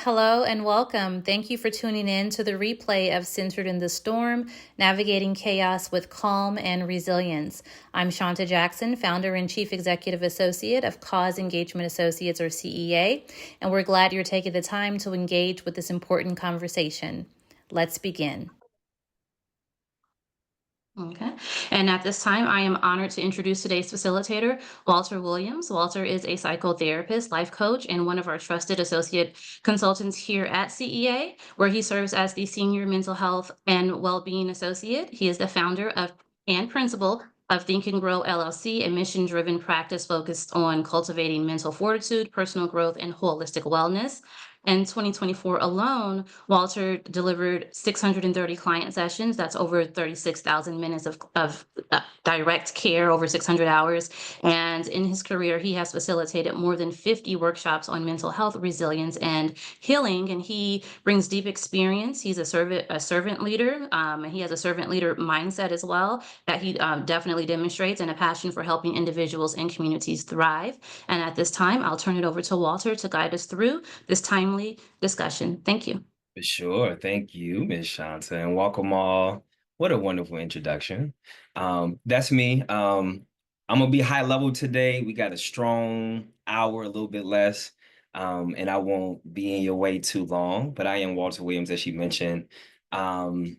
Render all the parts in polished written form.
Hello and welcome. Thank you for tuning in to the replay of Centered in the Storm, Navigating Chaos with Calm and Resilience. I'm Shanta Jackson, founder and chief executive associate of Cause Engagement Associates, or CEA, and we're glad you're taking the time to engage with this important conversation. Let's begin. Okay. And at this time, I am honored to introduce today's facilitator, Walter Williams. Walter is a psychotherapist, life coach, and one of our trusted associate consultants here at CEA, where he serves as the senior mental health and well-being associate. He is the founder of and principal of Think and Grow LLC, a mission-driven practice focused on cultivating mental fortitude, personal growth, and holistic wellness. In 2024 alone, Walter delivered 630 client sessions. That's over 36,000 minutes of direct care, over 600 hours. And in his career, he has facilitated more than 50 workshops on mental health, resilience, and healing. And he brings deep experience. He's a servant leader. And he has a servant leader mindset as well that he definitely demonstrates, and a passion for helping individuals and communities thrive. And at this time, I'll turn it over to Walter to guide us through this timely discussion. Thank you. For sure. Thank you, Miss Shanta, and welcome all. What a wonderful introduction. That's me. I'm gonna be high level today. We got a strong hour, a little bit less, and I won't be in your way too long. But I am Walter Williams, as she mentioned. Um,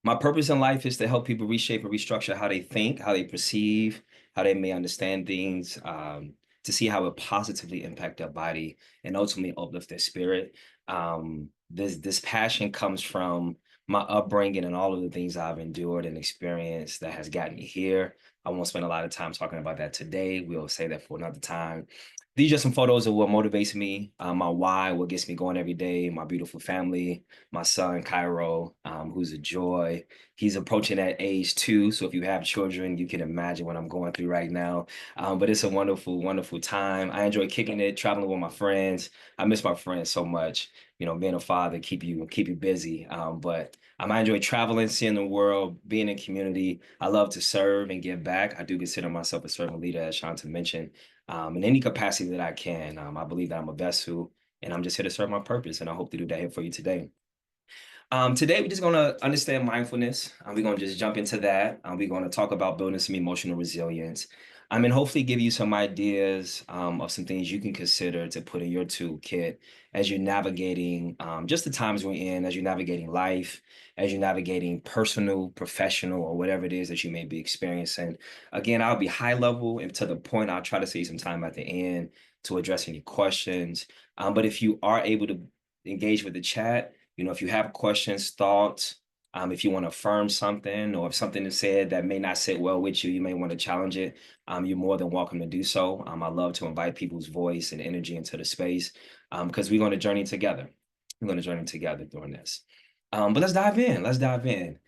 my purpose in life is to help people reshape and restructure how they think, how they perceive, how they may understand things, to see how it positively impact their body and ultimately uplift their spirit. This passion comes from my upbringing and all of the things I've endured and experienced that has gotten me here. I won't spend a lot of time talking about that today. We'll say that for another time. These are some photos of what motivates me, my why, what gets me going every day, my beautiful family, my son Cairo, who's a joy. He's approaching that age too. So if you have children, you can imagine what I'm going through right now. But it's a wonderful, wonderful time. I enjoy kicking it, traveling with my friends. I miss my friends so much. You know, being a father keep you busy. I enjoy traveling, seeing the world, being in community. I love to serve and give back. I do consider myself a servant leader, as Shanta mentioned, in any capacity that I can. I believe that I'm a vessel, and I'm just here to serve my purpose. And I hope to do that here for you today. Today, we're just going to understand mindfulness. We're going to just jump into that. We're going to talk about building some emotional resilience. And hopefully give you some ideas of some things you can consider to put in your toolkit as you're navigating just the times we're in, as you're navigating life, as you're navigating personal, professional, or whatever it is that you may be experiencing. Again, I'll be high level and to the point. I'll try to save some time at the end to address any questions. But if you are able to engage with the chat, if you have questions, thoughts, if you want to affirm something, or if something is said that may not sit well with you, you may want to challenge it. You're more than welcome to do so. I love to invite people's voice and energy into the space because we're going to journey together. We're going to journey together during this. But let's dive in. Let's dive in.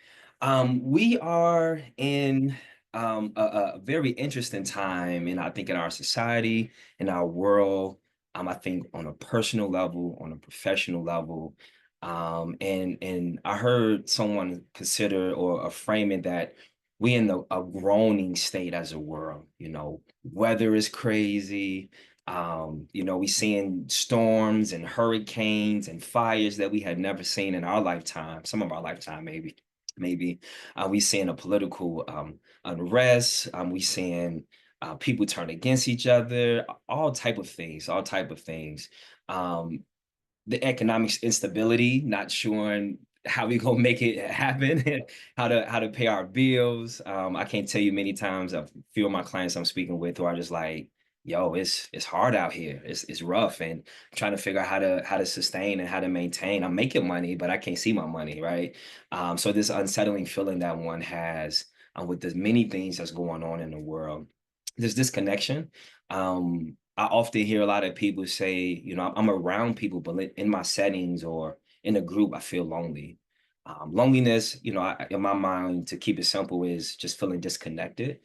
We are in a very interesting time, and I think in our society, in our world. I think on a personal level, on a professional level, and I heard someone consider or frame it that we in a groaning state as a world. Weather is crazy. We seeing storms and hurricanes and fires that we had never seen in our lifetime, some of our lifetime, maybe. We seeing a political unrest. We seeing people turn against each other, all type of things. Um, the economic instability, not sure how we gonna make it happen, how to pay our bills. I can't tell you many times a few of my clients I'm speaking with who are just like, yo, it's hard out here. It's rough, and trying to figure out how to sustain and how to maintain. I'm making money, but I can't see my money, right? So this unsettling feeling that one has with the many things that's going on in the world, there's disconnection. I often hear a lot of people say, I'm around people, but in my settings or in a group, I feel lonely. Loneliness, in my mind, to keep it simple, is just feeling disconnected,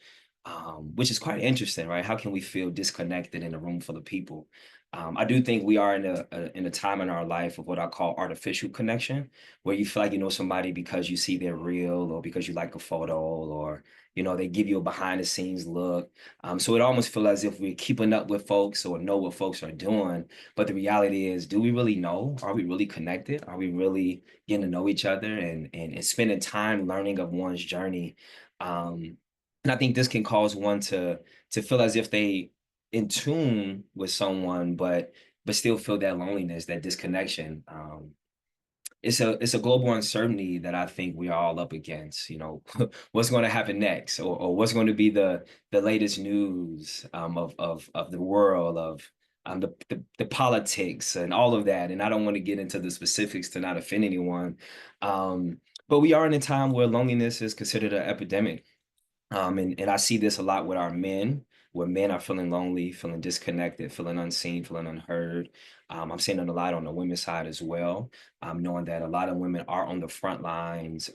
which is quite interesting, right? How can we feel disconnected in a room full of people? I do think we are in a time in our life of what I call artificial connection, where you feel like you know somebody because you see their reel or because you like a photo or they give you a behind the scenes look. So it almost feels as if we're keeping up with folks or know what folks are doing. But the reality is, do we really know? Are we really connected? Are we really getting to know each other and spending time learning of one's journey? Um, and I think this can cause one to feel as if they in tune with someone, but still feel that loneliness, that disconnection. It's a global uncertainty that I think we are all up against. What's going to happen next, or what's going to be the latest news of the world of the politics and all of that. And I don't want to get into the specifics to not offend anyone, but we are in a time where loneliness is considered an epidemic. And I see this a lot with our men, where men are feeling lonely, feeling disconnected, feeling unseen, feeling unheard. I'm seeing it a lot on the women's side as well, knowing that a lot of women are on the front lines,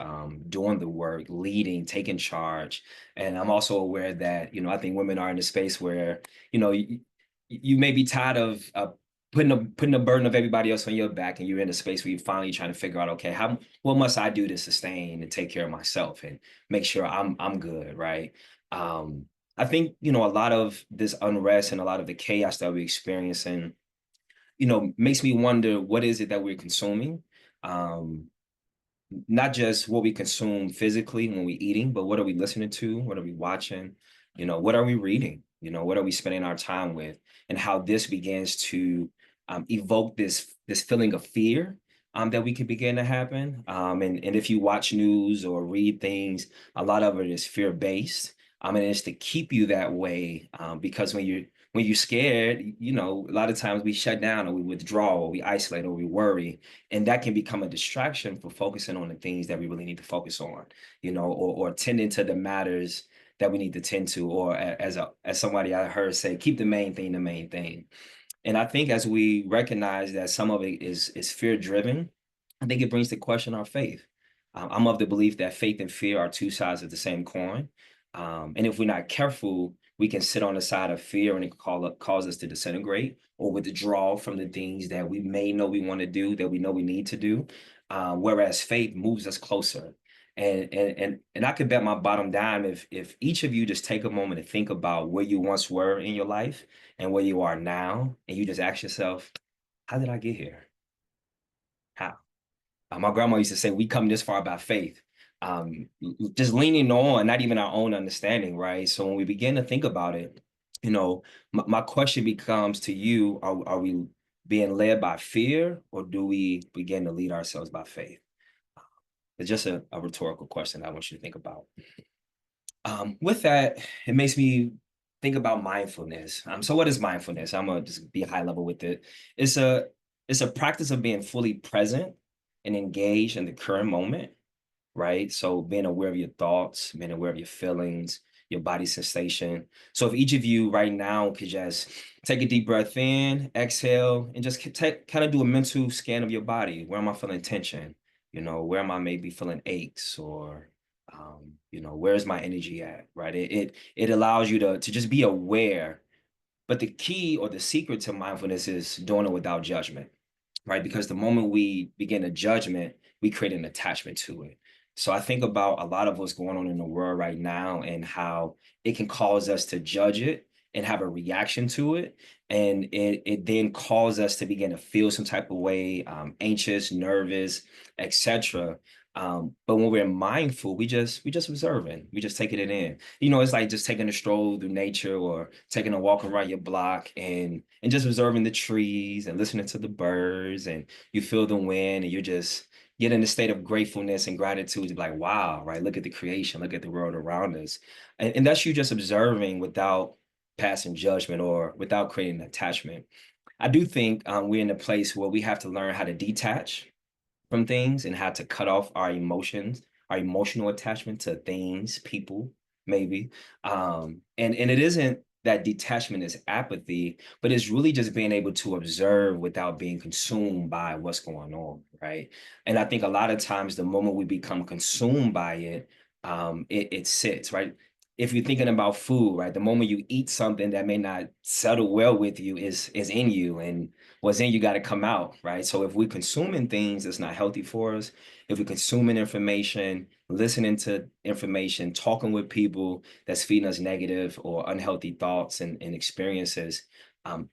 doing the work, leading, taking charge. And I'm also aware that, I think women are in a space where, you may be tired of putting the burden of everybody else on your back, and you're in a space where you're finally trying to figure out, okay, what must I do to sustain and take care of myself and make sure I'm good, right? Um, I think a lot of this unrest and a lot of the chaos that we're experiencing, makes me wonder what is it that we're consuming. Um, Not just what we consume physically when we're eating, but what are we listening to? What are we watching? What are we reading? What are we spending our time with? And how this begins to evoke this feeling of fear that we can begin to happen. And if you watch news or read things, a lot of it is fear based. And it's to keep you that way because when you're scared, a lot of times we shut down or we withdraw or we isolate or we worry, and that can become a distraction for focusing on the things that we really need to focus on, or tending to the matters that we need to tend to, or as somebody I heard say, keep the main thing the main thing. And I think as we recognize that some of it is fear driven, I think it brings to question our faith. I'm of the belief that faith and fear are two sides of the same coin. And if we're not careful, we can sit on the side of fear and it can cause us to disintegrate or withdraw from the things that we may know we want to do, that we know we need to do. Whereas faith moves us closer. And I could bet my bottom dime if each of you just take a moment to think about where you once were in your life and where you are now, and you just ask yourself, how did I get here? How? My grandma used to say, we come this far by faith. Just leaning on, not even our own understanding, right? So when we begin to think about it, my question becomes to you, are we being led by fear or do we begin to lead ourselves by faith? It's just a rhetorical question I want you to think about. With that, it makes me think about mindfulness. So what is mindfulness? I'm gonna just be high level with it. It's a it's a practice of being fully present and engaged in the current moment, right? So being aware of your thoughts, being aware of your feelings, your body sensation. So if each of you right now could just take a deep breath in, exhale, and just kind of do a mental scan of your body. Where am I feeling tension? Where am I maybe feeling aches or where's my energy at? Right. It allows you to just be aware, but the key or the secret to mindfulness is doing it without judgment, right? Because the moment we begin a judgment, we create an attachment to it. So I think about a lot of what's going on in the world right now and how it can cause us to judge it and have a reaction to it. And it then causes us to begin to feel some type of way, anxious, nervous, etc. But when we're mindful, we just observing, we just taking it in. It's like just taking a stroll through nature or taking a walk around your block and just observing the trees and listening to the birds, and you feel the wind and you're just get in a state of gratefulness and gratitude to be like, wow, right? Look at the creation, look at the world around us. And that's you just observing without passing judgment or without creating attachment. I do think we're in a place where we have to learn how to detach from things and how to cut off our emotions, our emotional attachment to things, people, maybe. And it isn't that detachment is apathy, but it's really just being able to observe without being consumed by what's going on, right? And I think a lot of times the moment we become consumed by it, it sits, right? if you're thinking about food, right, the moment you eat something that may not settle well with you is in you, and what's in you got to come out, right? So if we're consuming things that's not healthy for us, if we're consuming information, listening to information, talking with people that's feeding us negative or unhealthy thoughts and experiences,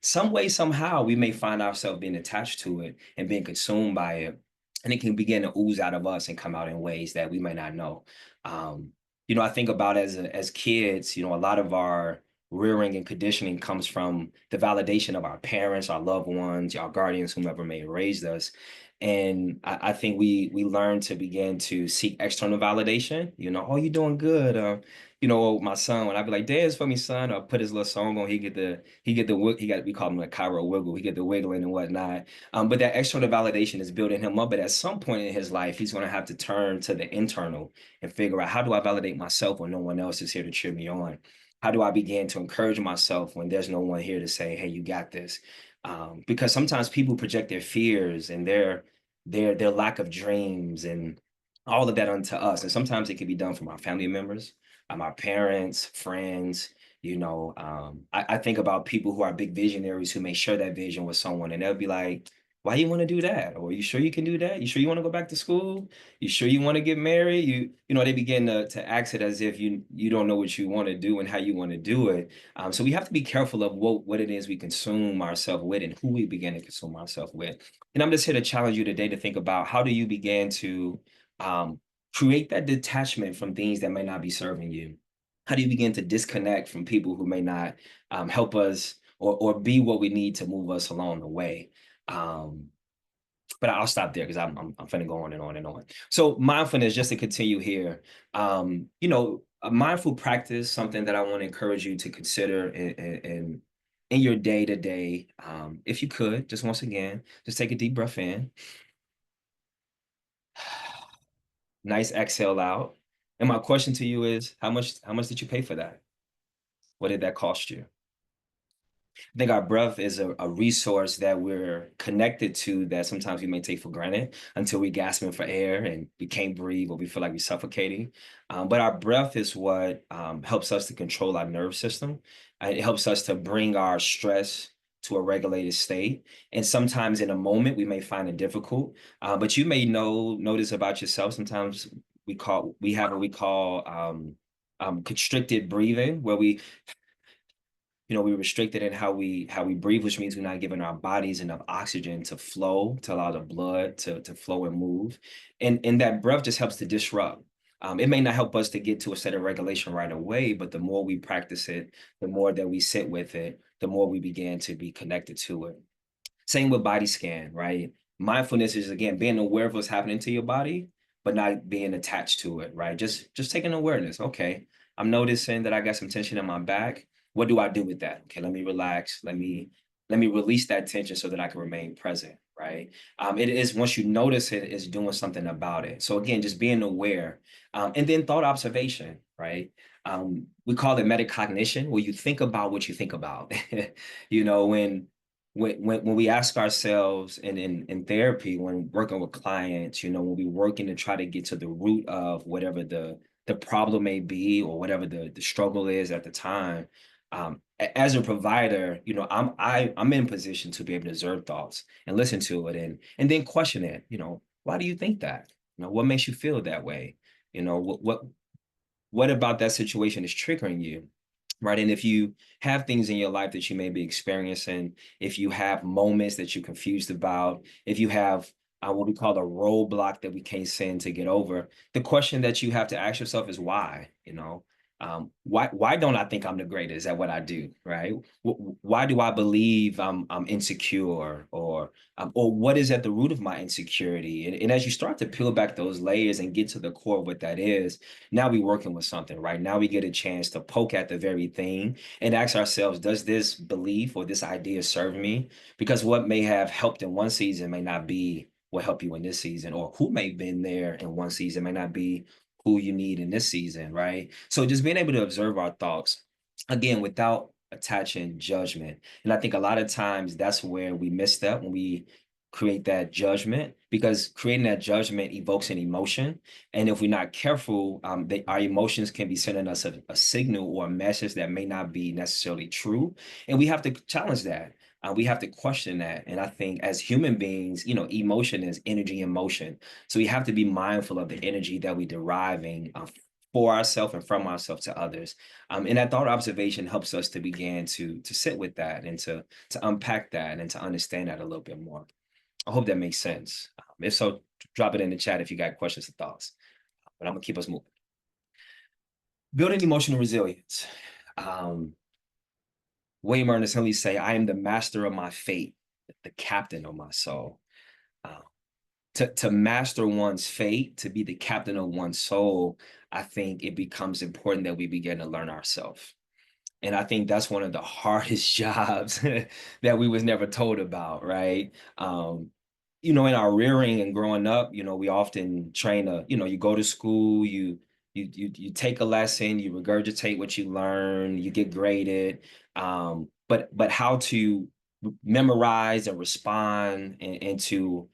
some way, somehow, we may find ourselves being attached to it and being consumed by it, and it can begin to ooze out of us and come out in ways that we may not know. Um, I think about as kids, a lot of our rearing and conditioning comes from the validation of our parents, our loved ones, our guardians, whomever may have raised us. And I think we learn to begin to seek external validation. Oh, you're doing good. My son, when I be like, dance for me, son, or put his little song on, he got, we call him like Cairo wiggle. He get the wiggling and whatnot. But that external validation is building him up. But at some point in his life, he's going to have to turn to the internal and figure out, how do I validate myself when no one else is here to cheer me on? How do I begin to encourage myself when there's no one here to say, hey, you got this? Because sometimes people project their fears and their lack of dreams and all of that onto us. And sometimes it can be done from our family members, our parents, friends. I think about people who are big visionaries who may share that vision with someone, and they'll be like, why you want to do that? Or you sure you can do that? You sure you want to go back to school? You sure you want to get married? They begin to ask it as if you don't know what you want to do and how you want to do it. So we have to be careful of what it is we consume ourselves with and who we begin to consume ourselves with. And I'm just here to challenge you today to think about, how do you begin to um, create that detachment from things that may not be serving you? How do you begin to disconnect from people who may not help us or be what we need to move us along the way? Um, but I'll stop there because I'm finna go on and on and on. So mindfulness, just to continue here, a mindful practice, something that I want to encourage you to consider in your day to day. If you could, just once again, just take a deep breath in, nice exhale out. And my question to you is, how much did you pay for that? What did that cost you? I think our breath is a resource that we're connected to, that sometimes we may take for granted until we gasping for air and we can't breathe or we feel like we're suffocating. But our breath is what helps us to control our nerve system. It helps us to bring our stress to a regulated state. And sometimes in a moment we may find it difficult. But you may notice about yourself. Sometimes we have what we call constricted breathing, where we're restricted in how we breathe, which means we're not giving our bodies enough oxygen to flow, to allow the blood to flow and move. And that breath just helps to disrupt. It may not help us to get to a state of regulation right away, but the more we practice it, the more that we sit with it, the more we begin to be connected to it. Same with body scan, right? Mindfulness is, again, being aware of what's happening to your body, but not being attached to it, right? Just taking awareness. Okay, I'm noticing that I got some tension in my back. What do I do with that? Okay, let me relax. Let me release that tension so that I can remain present, right? It is, once you notice it, is doing something about it. So again, just being aware, and then thought observation, right? We call it metacognition, where you think about what you think about. you know, when when we ask ourselves in therapy, when working with clients, when we're working to try to get to the root of whatever the problem may be, or whatever the struggle is at the time, as a provider, I'm in position to be able to observe thoughts and listen to it, and then question it. Why do you think that? What makes you feel that way? What about that situation is triggering you? Right. And if you have things in your life that you may be experiencing, if you have moments that you're confused about, if you have what we call a roadblock that we can't seem to get over, the question that you have to ask yourself is why? Why don't I think I'm the greatest at what I do? Right? Why do I believe I'm insecure, or what is at the root of my insecurity? And as you start to peel back those layers and get to the core of what that is, now we're working with something, right? Now we get a chance to poke at the very thing and ask ourselves, does this belief or this idea serve me? Because what may have helped in one season may not be what help you in this season, or who may have been there in one season may not be who you need in this season, right? So just being able to observe our thoughts, again, without attaching judgment. And I think a lot of times that's where we miss that, when we create that judgment, because creating that judgment evokes an emotion. And if we're not careful, our emotions can be sending us a signal or a message that may not be necessarily true. And we have to challenge that. We have to question that. And I think as human beings, emotion is energy in motion. So we have to be mindful of the energy that we're deriving for ourselves and from ourselves to others. And that thought observation helps us to begin to sit with that and to unpack that and to understand that a little bit more. I hope that makes sense. If so, drop it in the chat if you got questions or thoughts. But I'm gonna keep us moving. Building emotional resilience. Um, William Ernest Henley say, "I am the master of my fate, the captain of my soul." Uh, to master one's fate, to be the captain of one's soul, I think it becomes important that we begin to learn ourselves. And I think that's one of the hardest jobs that we was never told about, right? In our rearing and growing up, we often train you go to school, you take a lesson, you regurgitate what you learn, you get graded. But how to memorize and respond and to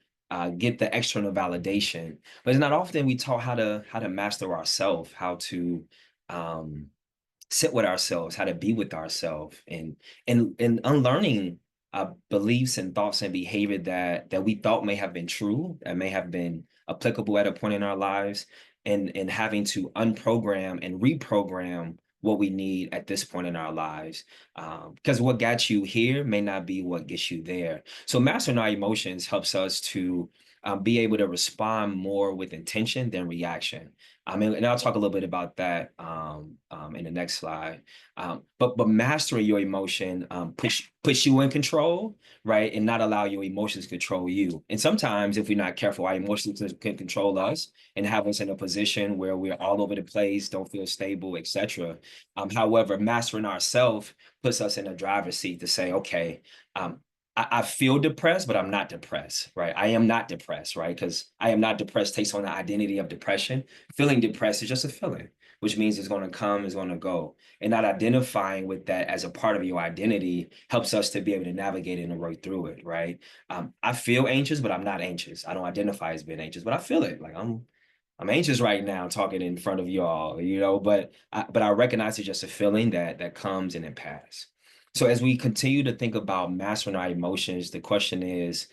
get the external validation. But it's not often we taught how to master ourselves, how to um sit with ourselves, how to be with ourselves, and unlearning beliefs and thoughts and behavior that we thought may have been true, that may have been applicable at a point in our lives, and having to unprogram and reprogram what we need at this point in our lives. Because what got you here may not be what gets you there. So mastering our emotions helps us to be able to respond more with intention than reaction. I mean, and I'll talk a little bit about that in the next slide. But mastering your emotion puts you in control, right, and not allow your emotions to control you. And sometimes, if we're not careful, our emotions can control us and have us in a position where we're all over the place, don't feel stable, etc. However, mastering ourselves puts us in a driver's seat to say, okay, um, I feel depressed, but I'm not depressed, right? I am not depressed, right? Because I am not depressed takes on the identity of depression. Feeling depressed is just a feeling, which means it's going to come, it's going to go. And not identifying with that as a part of your identity helps us to be able to navigate it and work through it, right? I feel anxious, but I'm not anxious. I don't identify as being anxious, but I feel it. Like I'm anxious right now talking in front of y'all, but I recognize it's just a feeling that comes and it passes. So as we continue to think about mastering our emotions, the question is,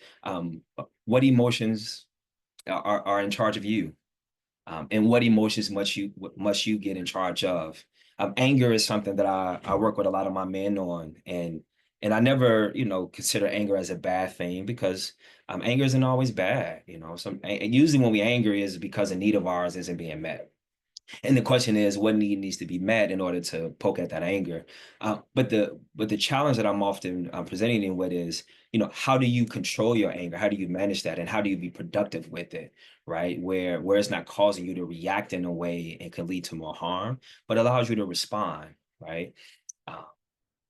what emotions are in charge of you? And what emotions must you get in charge of? Anger is something that I work with a lot of my men on, and I never consider anger as a bad thing, because anger isn't always bad. Usually when we angry is because a need of ours isn't being met. And the question is, what need needs to be met in order to poke at that anger? But the challenge that I'm often presenting in with is, how do you control your anger? How do you manage that? And how do you be productive with it, right? Where it's not causing you to react in a way and can lead to more harm, but allows you to respond, right? Uh,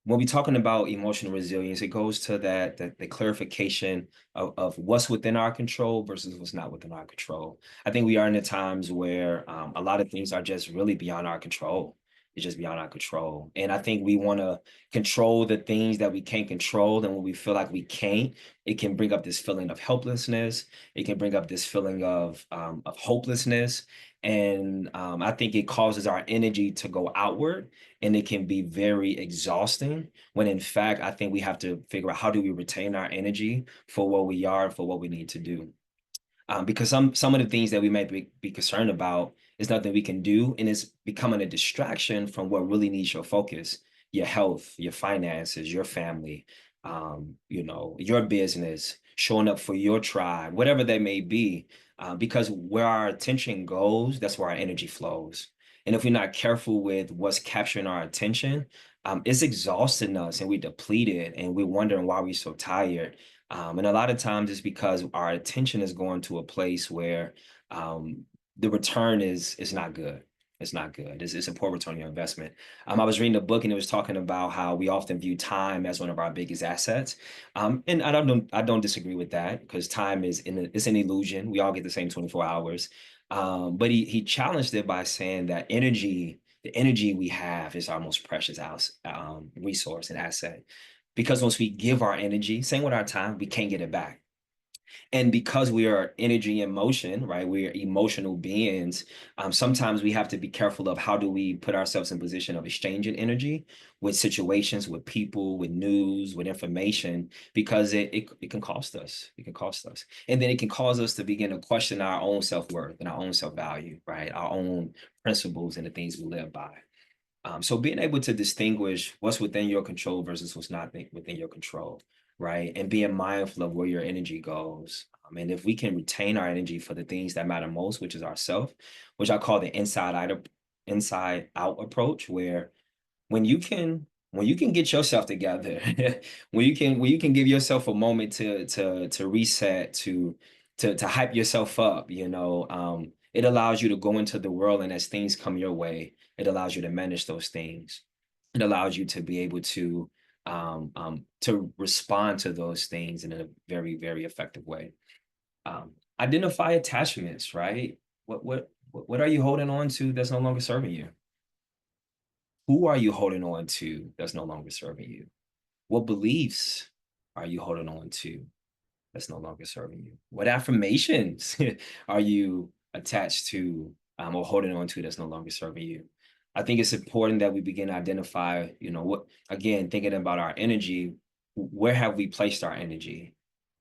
when we're talking about emotional resilience, it goes to that the clarification of what's within our control versus what's not within our control. I think we are in the times where a lot of things are just really beyond our control. It's just beyond our control. And I think we want to control the things that we can't control. And when we feel like we can't, it can bring up this feeling of helplessness. It can bring up this feeling of hopelessness. And I think it causes our energy to go outward, and it can be very exhausting, when in fact I think we have to figure out, how do we retain our energy for what we are and for what we need to do. Because some of the things that we might be concerned about is nothing we can do, and it's becoming a distraction from what really needs your focus: your health, your finances, your family, your business, showing up for your tribe, whatever that may be. Because where our attention goes, that's where our energy flows. And if we're not careful with what's capturing our attention, it's exhausting us, and we're depleted, and we're wondering why we're so tired. And a lot of times it's because our attention is going to a place where the return is not good. It's not good. It's a poor return on your investment. I was reading a book, and it was talking about how we often view time as one of our biggest assets. And I don't disagree with that, because time it's an illusion. We all get the same 24 hours. But he challenged it by saying that the energy we have is our most precious resource and asset. Because once we give our energy, same with our time, we can't get it back. And because we are energy in motion, right? We're emotional beings. Sometimes we have to be careful of how do we put ourselves in position of exchanging energy with situations, with people, with news, with information, because it can cost us. It can cost us. And then it can cause us to begin to question our own self-worth and our own self-value, right? Our own principles and the things we live by. So being able to distinguish what's within your control versus what's not within your control, right? And being mindful of where your energy goes. And if we can retain our energy for the things that matter most, which is ourself, which I call the inside out approach, where when you can get yourself together, when you can give yourself a moment to reset, to hype yourself up, it allows you to go into the world, and as things come your way, it allows you to manage those things. It allows you to be able to respond to those things in a very, very effective way. Identify attachments, right? What are you holding on to that's no longer serving you? Who are you holding on to that's no longer serving you? What beliefs are you holding on to that's no longer serving you? What affirmations are you attached to, or holding on to that's no longer serving you? I think it's important that we begin to identify, what, again, thinking about our energy, where have we placed our energy,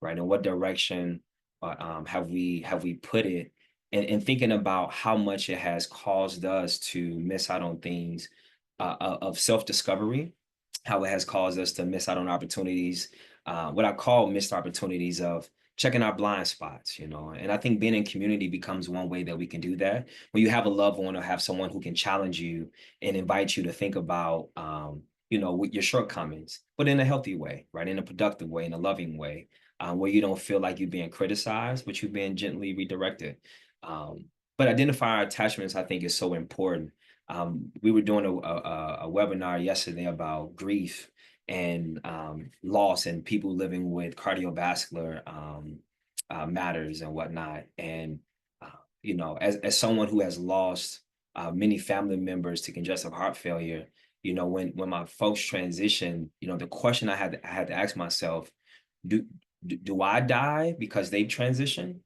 right? In what direction have we put it? And thinking about how much it has caused us to miss out on things of self-discovery, how it has caused us to miss out on opportunities, what I call missed opportunities of checking our blind spots, And I think being in community becomes one way that we can do that. When you have a loved one or have someone who can challenge you and invite you to think about, with your shortcomings, but in a healthy way, right? In a productive way, in a loving way, where you don't feel like you're being criticized, but you're being gently redirected. But identifying our attachments, I think, is so important. We were doing a webinar yesterday about grief and loss and people living with cardiovascular matters and whatnot. And as someone who has lost many family members to congestive heart failure, when my folks transitioned, the question I had to ask myself, do do I die because they've transitioned?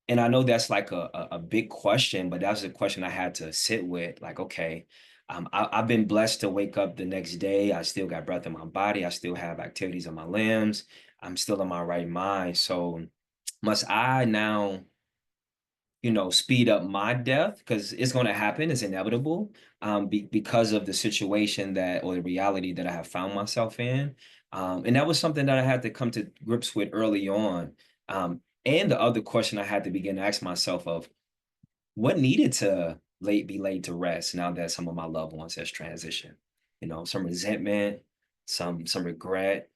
And I know that's like a big question, but that's a question I had to sit with. Like, okay, I've been blessed to wake up the next day. I still got breath in my body. I still have activities in my limbs. I'm still in my right mind. So must I now, speed up my death because it's going to happen. It's inevitable, because of the situation that or the reality that I have found myself in. And that was something that I had to come to grips with early on. And the other question I had to begin to ask myself of what needed to be laid to rest now that some of my loved ones has transitioned. Some resentment, some regret,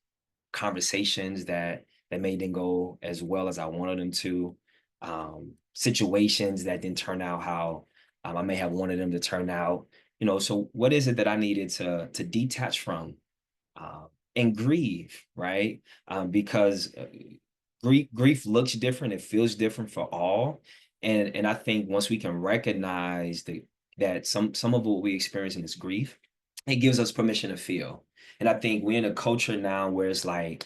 conversations that made them go as well as I wanted them to, situations that didn't turn out how I may have wanted them to turn out. So what is it that I needed to detach from, and grieve, right? Because grief looks different, it feels different for all, and I think once we can recognize that some of what we experience in this grief, it gives us permission to feel. And I think we're in a culture now where it's like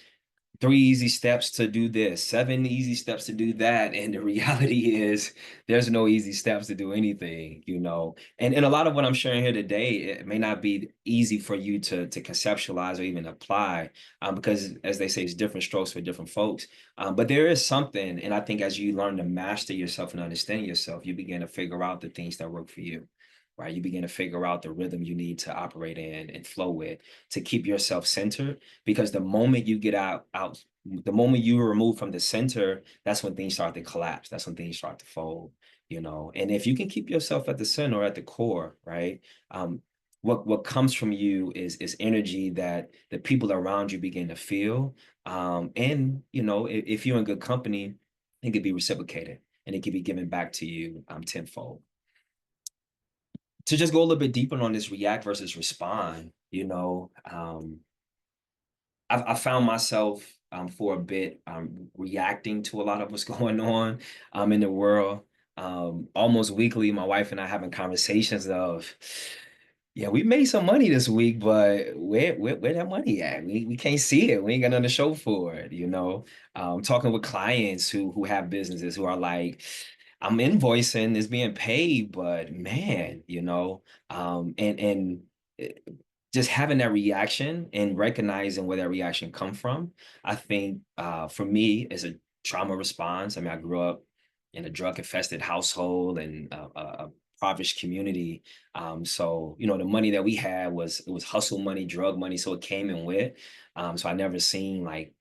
3 easy steps to do this, 7 easy steps to do that, and the reality is there's no easy steps to do anything. And a lot of what I'm sharing here today, it may not be easy for you to conceptualize or even apply, because as they say, it's different strokes for different folks. But there is something, and I think as you learn to master yourself and understand yourself, you begin to figure out the things that work for you. Right, you begin to figure out the rhythm you need to operate in and flow with to keep yourself centered, because the moment you get the moment you remove from the center, that's when things start to collapse. That's when things start to fold. And if you can keep yourself at the center or at the core, right? What comes from you is energy that the people around you begin to feel. And if you're in good company, it could be reciprocated and it could be given back to you tenfold. To just go a little bit deeper on this react versus respond, I found myself, for a bit, reacting to a lot of what's going on in the world. Almost weekly, my wife and I having conversations of, Yeah, we made some money this week, but where that money at? We can't see it. We ain't got nothing to show for it, you know. Talking with clients who have businesses who are like, I'm invoicing, it's being paid, but man, and eh, just having that reaction and recognizing where that reaction come from. I think for me, as a trauma response. I mean, I grew up in a drug infested household and a impoverished community. So the money that we had was hustle money, drug money, so it came and went. So I never seen like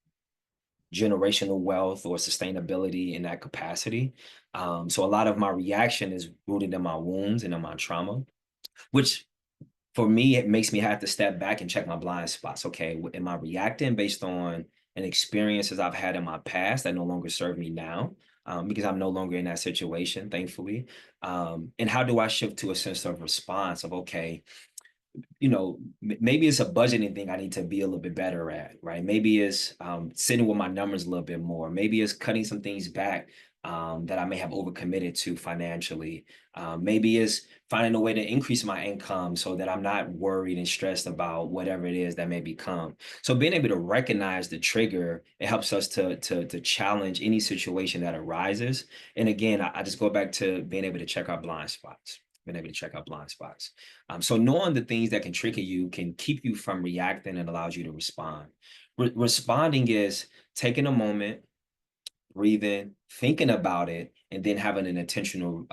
generational wealth or sustainability in that capacity. So a lot of my reaction is rooted in my wounds and in my trauma, which for me, it makes me have to step back and check my blind spots. Okay, am I reacting based on an experiences I've had in my past that no longer serve me now? Because I'm no longer in that situation, thankfully. And how do I shift to a sense of response of, okay, maybe it's a budgeting thing I need to be a little bit better at, right? Maybe it's sitting with my numbers a little bit more. Maybe it's cutting some things back that I may have overcommitted to financially. Maybe it's finding a way to increase my income so that I'm not worried and stressed about whatever it is that may become. So being able to recognize the trigger, it helps us to challenge any situation that arises. And again, I just go back to being able to check our blind spots. Being able to check our blind spots. So knowing the things that can trigger you can keep you from reacting and allows you to respond. Responding is taking a moment, breathing, thinking about it, and then having an intentional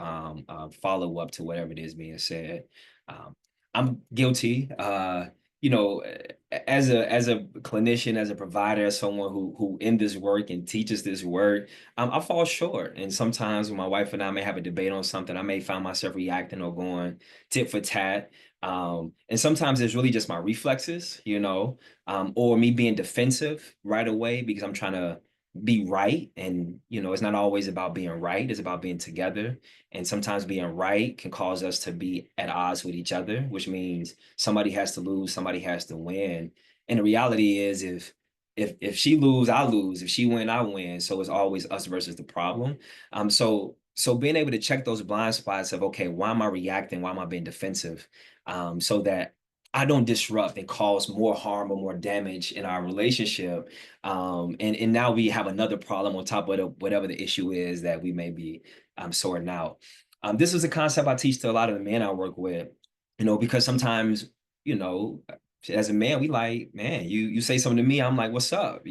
follow up to whatever it is being said. Um, I'm guilty. You know, as a clinician, as a provider, as someone who in this work and teaches this work, I fall short. And sometimes when my wife and I may have a debate on something, I may find myself reacting or going tit for tat. And sometimes it's really just my reflexes, or me being defensive right away because I'm trying to be right. And it's not always about being right, it's about being together. And sometimes being right can cause us to be at odds with each other, which means somebody has to lose, somebody has to win. And the reality is, if she lose, I lose. If she win, I win. So it's always us versus the problem. So being able to check those blind spots of, okay, why am I reacting, why am I being defensive, so that I don't disrupt and cause more harm or more damage in our relationship. And now we have another problem on top of whatever the issue is that we may be sorting out. This is a concept I teach to a lot of the men I work with, because sometimes, you know, as a man, we like, man, you say something to me, I'm like, what's up,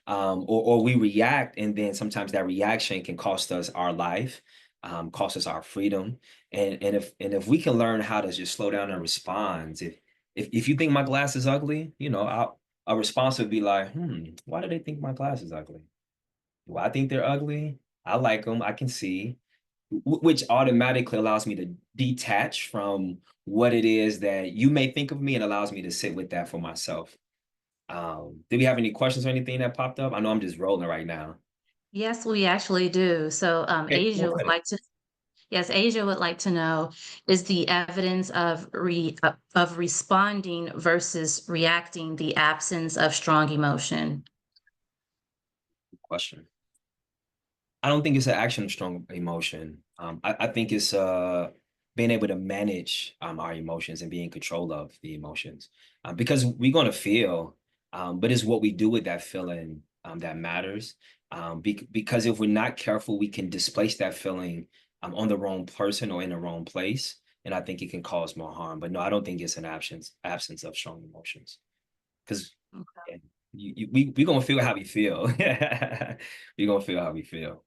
or we react, and then sometimes that reaction can cost us our life, cost us our freedom, and if we can learn how to just slow down and respond, if you think my glass is ugly, a response would be like, why do they think my glass is ugly? Do I think they're ugly? I like them. I can see, which automatically allows me to detach from what it is that you may think of me and allows me to sit with that for myself. Do we have any questions or anything that popped up? I know I'm just rolling right now. Yes, we actually do. So, Okay, Asia go would ahead. like to Yes, Asia would like to know, is the evidence of responding versus reacting the absence of strong emotion? Question. I don't think it's an action of strong emotion. I think it's being able to manage our emotions and be in control of the emotions, because we're going to feel, but it's what we do with that feeling that matters. Because if we're not careful, we can displace that feeling on the wrong person or in the wrong place, and I think it can cause more harm. But no, I don't think it's an absence of strong emotions, because Okay. we gonna feel how we feel. We gonna feel how we feel.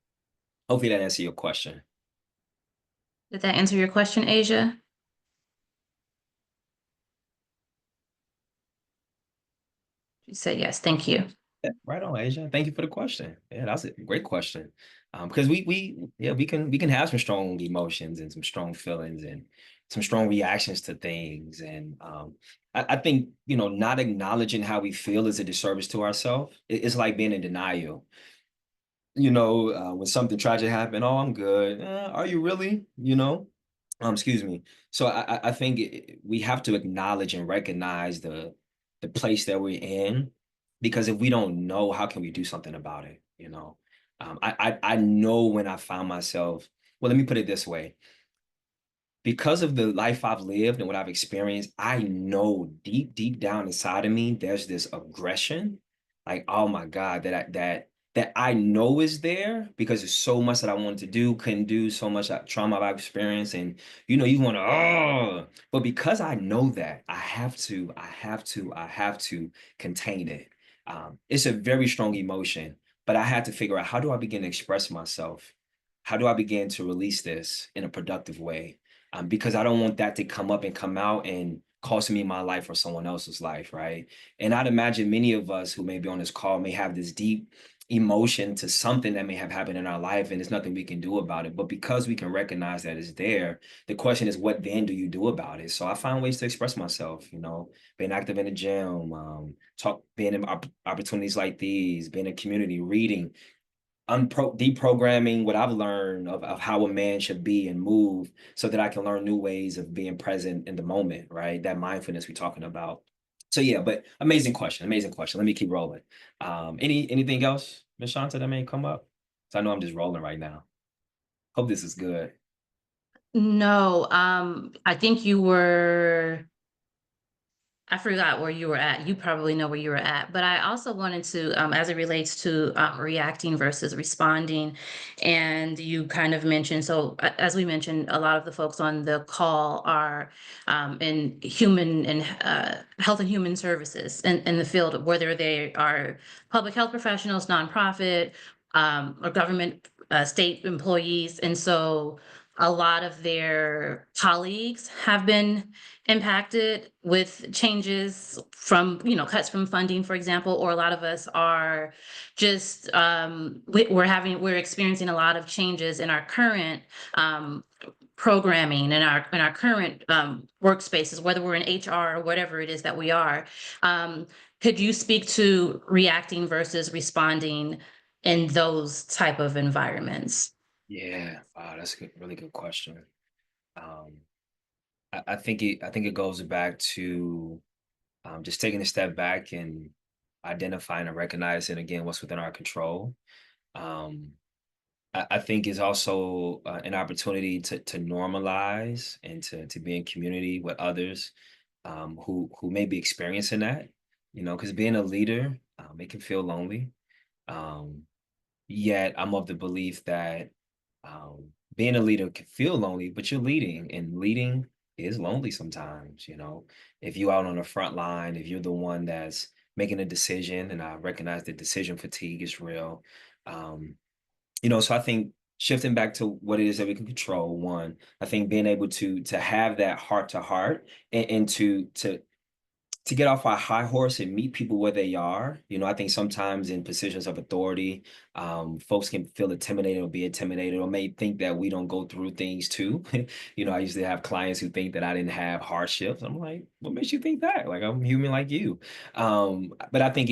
Hopefully that answers your question. Did that answer your question, Asia? She said yes. Thank you. Yeah, right on, Asia. Thank you for the question. Yeah, that's a great question. Because we can have some strong emotions and some strong feelings and some strong reactions to things. And I think not acknowledging how we feel is a disservice to ourselves. It's like being in denial. When something tragic happened, oh, I'm good. Are you really? Excuse me. So I think we have to acknowledge and recognize the place that we're in, because if we don't know, how can we do something about it? I know when I found myself. Well, let me put it this way: because of the life I've lived and what I've experienced, I know deep, deep down inside of me, there's this aggression, like, oh my God, that I know is there because there's so much that I wanted to do, couldn't do, so much trauma I've experienced. And you want to, oh, but because I know that, I have to contain it. It's a very strong emotion, but I had to figure out, how do I begin to express myself? How do I begin to release this in a productive way? Because I don't want that to come up and come out and cost me my life or someone else's life, right? And I'd imagine many of us who may be on this call may have this deep emotion to something that may have happened in our life, and there's nothing we can do about it. But because we can recognize that it's there, the question is, what then do you do about it? So I find ways to express myself, being active in the gym, being in opportunities like these, being in a community, reading, deprogramming what I've learned of how a man should be and move so that I can learn new ways of being present in the moment, right? That mindfulness we're talking about. So yeah, but amazing question. Amazing question. Let me keep rolling. Anything else, Miss Shanta, that may come up? So I know I'm just rolling right now. Hope this is good. No, I think you were I forgot where you were at. You probably know where you were at. But I also wanted to, as it relates to reacting versus responding, and you kind of mentioned, so as we mentioned, a lot of the folks on the call are in human and health and human services in the field, whether they are public health professionals, nonprofit, or government, state employees. And so a lot of their colleagues have been impacted with changes from, cuts from funding, for example, or a lot of us are just we're experiencing a lot of changes in our current programming, in our current workspaces, whether we're in HR or whatever it is that we are. Could you speak to reacting versus responding in those type of environments? Yeah, wow, that's a really good question. Um, I think it goes back to just taking a step back and identifying and recognizing again what's within our control. Um, I think is also an opportunity to normalize and to be in community with others who may be experiencing that. Because being a leader, it can feel lonely. Um, Yet I'm of the belief that being a leader can feel lonely, but you're leading, and leading is lonely sometimes. If you're out on the front line, if you're the one that's making a decision, and I recognize that decision fatigue is real. Um, so I think shifting back to what it is that we can control, one, I think being able to have that heart to heart and to get off our high horse and meet people where they are. I think sometimes in positions of authority, folks can feel intimidated or be intimidated or may think that we don't go through things too. I usually have clients who think that I didn't have hardships. I'm like, what makes you think that? Like, I'm human like you. But I think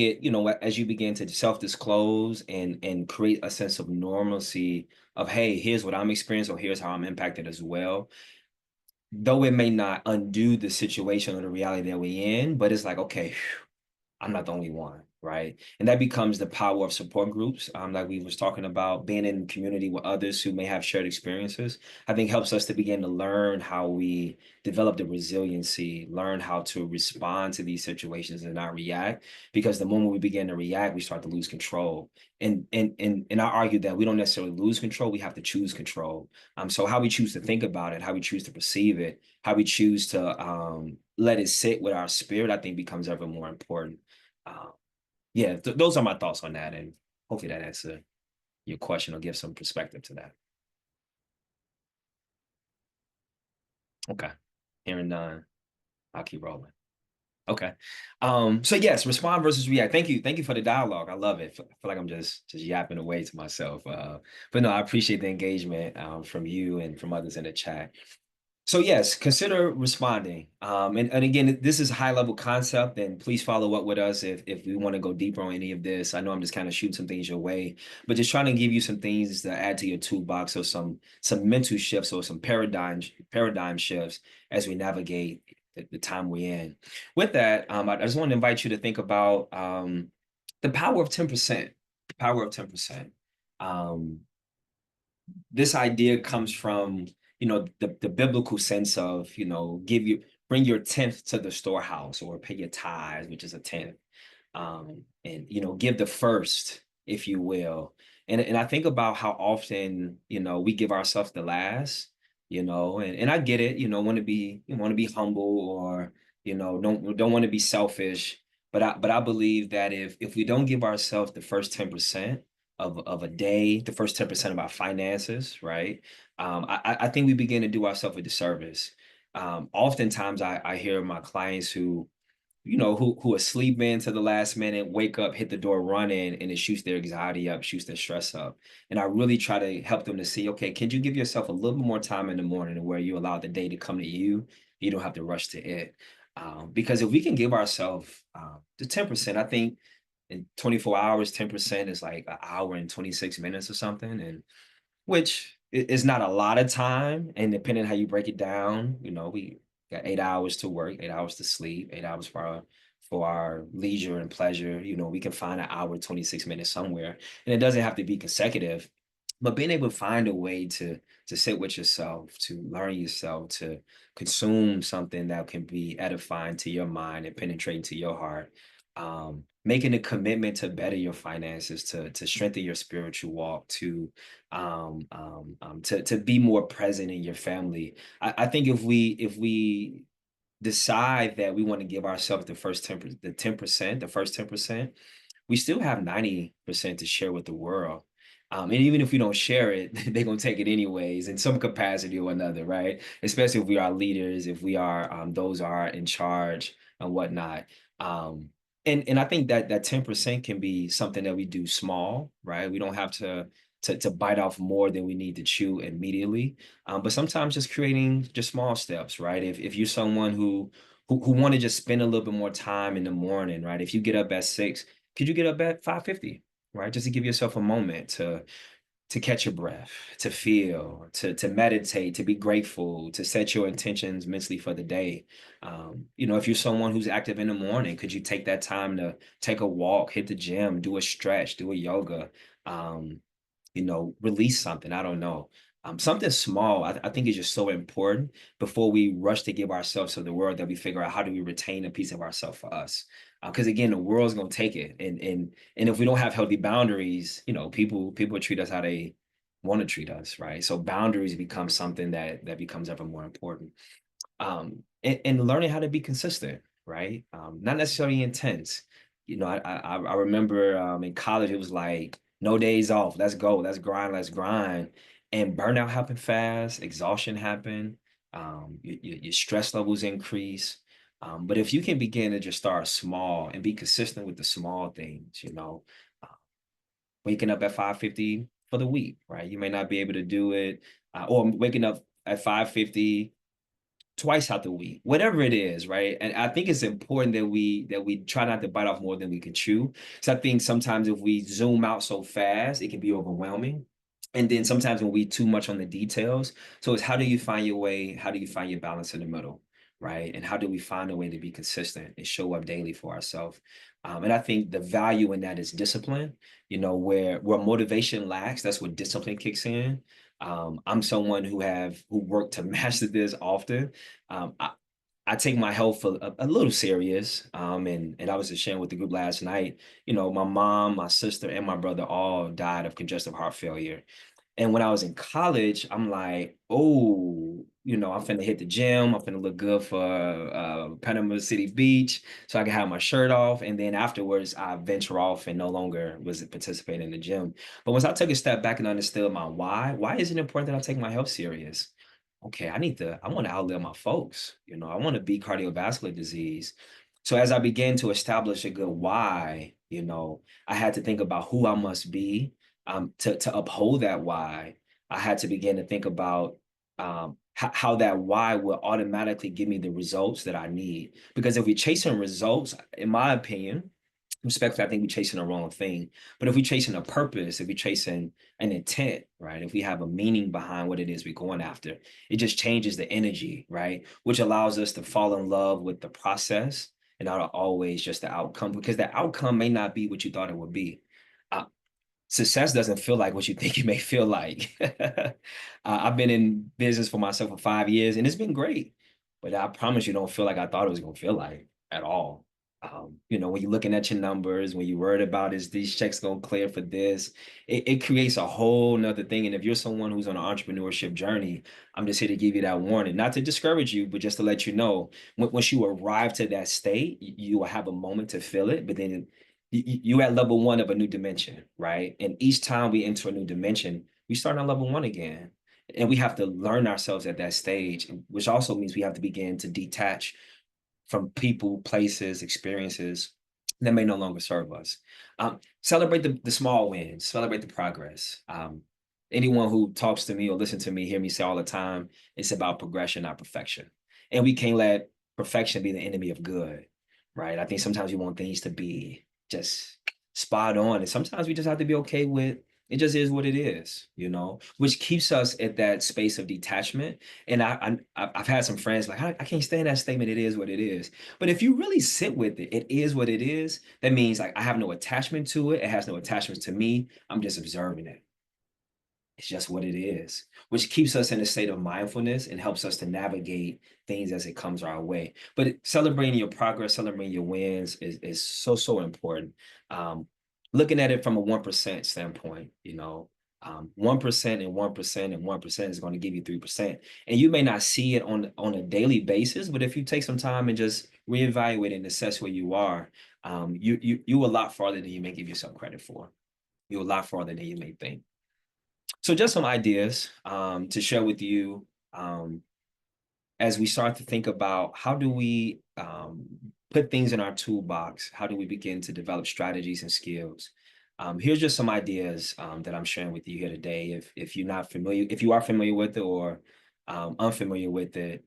as you begin to self-disclose and create a sense of normalcy of, hey, here's what I'm experiencing, or here's how I'm impacted as well, though it may not undo the situation or the reality that we're in, but it's like, okay, I'm not the only one, right? And that becomes the power of support groups, like we was talking about, being in community with others who may have shared experiences. I think helps us to begin to learn how we develop the resiliency, learn how to respond to these situations and not react. Because the moment we begin to react, we start to lose control. And I argue that we don't necessarily lose control; we have to choose control. So how we choose to think about it, how we choose to perceive it, how we choose to let it sit with our spirit, I think becomes ever more important. Um, yeah, those are my thoughts on that, and hopefully that answers your question or give some perspective to that. Okay, hearing none, I'll keep rolling. Okay, so yes, respond versus react. Thank you for the dialogue. I love it. I feel like I'm just yapping away to myself, but no, I appreciate the engagement from you and from others in the chat. So yes, consider responding. And again, this is a high level concept, and please follow up with us if we want to go deeper on any of this. I know I'm just kind of shooting some things your way, but just trying to give you some things to add to your toolbox, or some mental shifts or some paradigm shifts as we navigate the time we're in. With that, I just want to invite you to think about the power of 10%. The power of 10%. Um, this idea comes from the biblical sense of, bring your tenth to the storehouse or pay your tithes, which is a tenth, and give the first, if you will. And I think about how often we give ourselves the last, and I get it, want to be humble, or don't want to be selfish, but I believe that if we don't give ourselves the first 10% of a day, the first 10% of our finances, right? I think we begin to do ourselves a disservice. Oftentimes I hear my clients who are sleeping to the last minute, wake up, hit the door running, and it shoots their anxiety up, shoots their stress up. And I really try to help them to see, okay, can you give yourself a little bit more time in the morning where you allow the day to come to you? You don't have to rush to it. Because if we can give ourselves the 10%, I think in 24 hours, 10% is like an hour and 26 minutes or something. And which is not a lot of time, and depending how you break it down, we got 8 hours to work, 8 hours to sleep, 8 hours for our leisure and pleasure. We can find an hour, 26 minutes somewhere, and it doesn't have to be consecutive. But being able to find a way to sit with yourself, to learn yourself, to consume something that can be edifying to your mind and penetrating to your heart, making a commitment to better your finances, to strengthen your spiritual walk, to be more present in your family. I think if we decide that we want to give ourselves the first 10%, the 10%, the first 10%, we still have 90% to share with the world. And even if we don't share it, they're gonna take it anyways in some capacity or another, right? Especially if we are leaders, if we are those are in charge and whatnot. Um, and I think that 10% can be something that we do small, right? We don't have to bite off more than we need to chew immediately. But sometimes just creating just small steps, right? If you're someone who want to just spend a little bit more time in the morning, right? If you get up at 6, could you get up at 5:50, right? Just to give yourself a moment to catch your breath, to feel, to meditate, to be grateful, to set your intentions mentally for the day. If you're someone who's active in the morning, could you take that time to take a walk, hit the gym, do a stretch, do a yoga, release something? I don't know. Something small, I think is just so important before we rush to give ourselves to the world, that we figure out how do we retain a piece of ourselves for us. Because again, the world's gonna take it, and if we don't have healthy boundaries, people treat us how they want to treat us, right? So boundaries become something that becomes ever more important. And learning how to be consistent, right? Not necessarily intense. I remember in college it was like no days off. Let's go, let's grind, let's grind. And burnout happened fast, exhaustion happened, your stress levels increase. But if you can begin to just start small and be consistent with the small things, uh, waking up at 5:50 for the week, right? You may not be able to do it, or waking up at 5:50 twice out the week, whatever it is, right? And I think it's important that we try not to bite off more than we can chew. So I think sometimes if we zoom out so fast, it can be overwhelming. And then sometimes when we too much on the details, so it's how do you find your way? How do you find your balance in the middle, right? And how do we find a way to be consistent and show up daily for ourselves? And I think the value in that is discipline. Where motivation lacks, that's where discipline kicks in. I'm someone who worked to master this often. I take my health a little serious. And I was just sharing with the group last night. My mom, my sister, and my brother all died of congestive heart failure. And when I was in college, I'm like, oh, I'm finna hit the gym. I'm finna look good for Panama City Beach, so I can have my shirt off. And then afterwards, I venture off and no longer was participating in the gym. But once I took a step back and understood my why is it important that I take my health serious? Okay, I want to outlive my folks. I want to beat cardiovascular disease. So as I began to establish a good why, I had to think about who I must be, to uphold that why. I had to begin to think about how that why will automatically give me the results that I need. Because if we're chasing results, in my opinion, respectfully, I think we're chasing the wrong thing. But if we're chasing a purpose, if we're chasing an intent, right? If we have a meaning behind what it is we're going after, it just changes the energy, right? Which allows us to fall in love with the process and not always just the outcome, because the outcome may not be what you thought it would be. Uh, success doesn't feel like what you think it may feel like. I've been in business for myself for 5 years and it's been great, but I promise you don't feel like I thought it was going to feel like at all. When you're looking at your numbers, when you're worried about is these checks going to clear for this, it creates a whole nother thing. And if you're someone who's on an entrepreneurship journey, I'm just here to give you that warning, not to discourage you, but just to let you know once you arrive to that state, you will have a moment to feel it, but then you at level one of a new dimension, right? And each time we enter a new dimension, we start on level one again. And we have to learn ourselves at that stage, which also means we have to begin to detach from people, places, experiences that may no longer serve us. Celebrate the small wins, celebrate the progress. Anyone who talks to me or listen to me hear me say all the time, it's about progression, not perfection. And we can't let perfection be the enemy of good, right? I think sometimes we want things to be just spot on. And sometimes we just have to be okay with it just is what it is, which keeps us at that space of detachment. And I've had some friends like, I can't stand that statement. It is what it is. But if you really sit with it, it is what it is. That means like I have no attachment to it. It has no attachments to me. I'm just observing it. It's just what it is, which keeps us in a state of mindfulness and helps us to navigate things as it comes our way. But celebrating your progress, celebrating your wins is so, so important. Looking at it from a 1% standpoint, 1% and 1% and 1% is going to give you 3%. And you may not see it on a daily basis, but if you take some time and just reevaluate and assess where you are, you a lot farther than you may give yourself credit for. You're a lot farther than you may think. So just some ideas to share with you as we start to think about how do we put things in our toolbox? How do we begin to develop strategies and skills? Here's just some ideas that I'm sharing with you here today. If you're not familiar, if you are familiar with it or unfamiliar with it,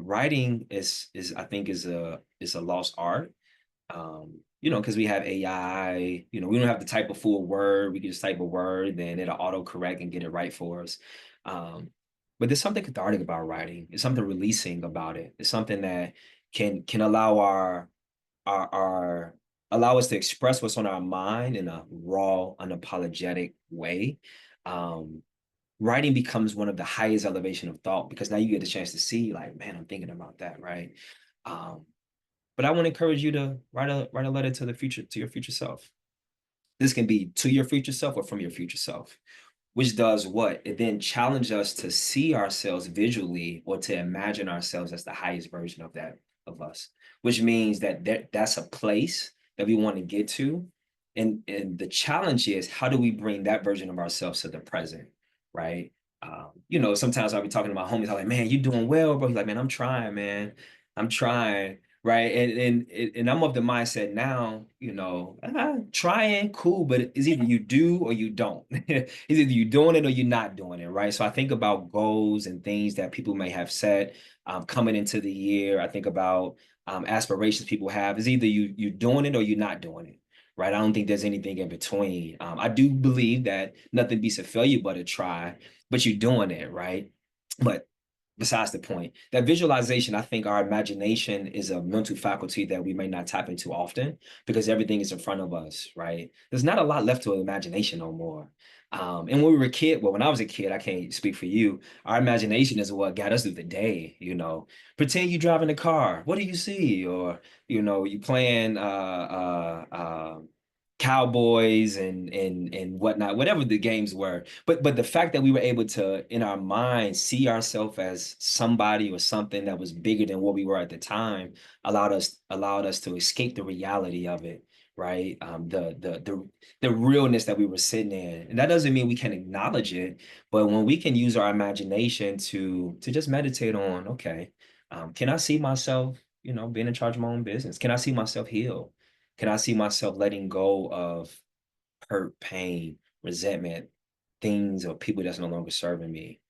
writing is I think is a lost art. Because we have AI, we don't have to type a full word. We can just type a word, then it'll autocorrect and get it right for us. But there's something cathartic about writing. It's something releasing about it. It's something that can allow our allow us to express what's on our mind in a raw, unapologetic way. Writing becomes one of the highest elevation of thought because now you get a chance to see, like, man, I'm thinking about that, right? But I want to encourage you to write a letter to the future, to your future self. This can be to your future self or from your future self, which does what? It then challenges us to see ourselves visually or to imagine ourselves as the highest version of that of us, which means that that's a place that we want to get to. And the challenge is how do we bring that version of ourselves to the present, right? Sometimes I'll be talking to my homies, I'm like, man, you doing well, bro. He's like, man, I'm trying, man. I'm trying. Right. And I'm of the mindset now, trying, cool, but it's either you do or you don't. It's either you doing it or you're not doing it. Right. So I think about goals and things that people may have set coming into the year. I think about aspirations people have. It's either you're doing it or you're not doing it. Right. I don't think there's anything in between. I do believe that nothing beats a failure but a try, but you're doing it. Right. But besides the point, that visualization, I think our imagination is a mental faculty that we may not tap into often because everything is in front of us, right? There's not a lot left to imagination no more. And when we were a kid, well, when I was a kid, I can't speak for you. Our imagination is what got us through the day, Pretend you driving a car. What do you see? Or, you playing cowboys and whatnot, whatever the games were. But the fact that we were able to, in our minds, see ourselves as somebody or something that was bigger than what we were at the time allowed us to escape the reality of it, right? The realness that we were sitting in. And that doesn't mean we can acknowledge it, but when we can use our imagination to just meditate on, okay, can I see myself, being in charge of my own business? Can I see myself heal? Can I see myself letting go of hurt, pain, resentment, things or people that's no longer serving me?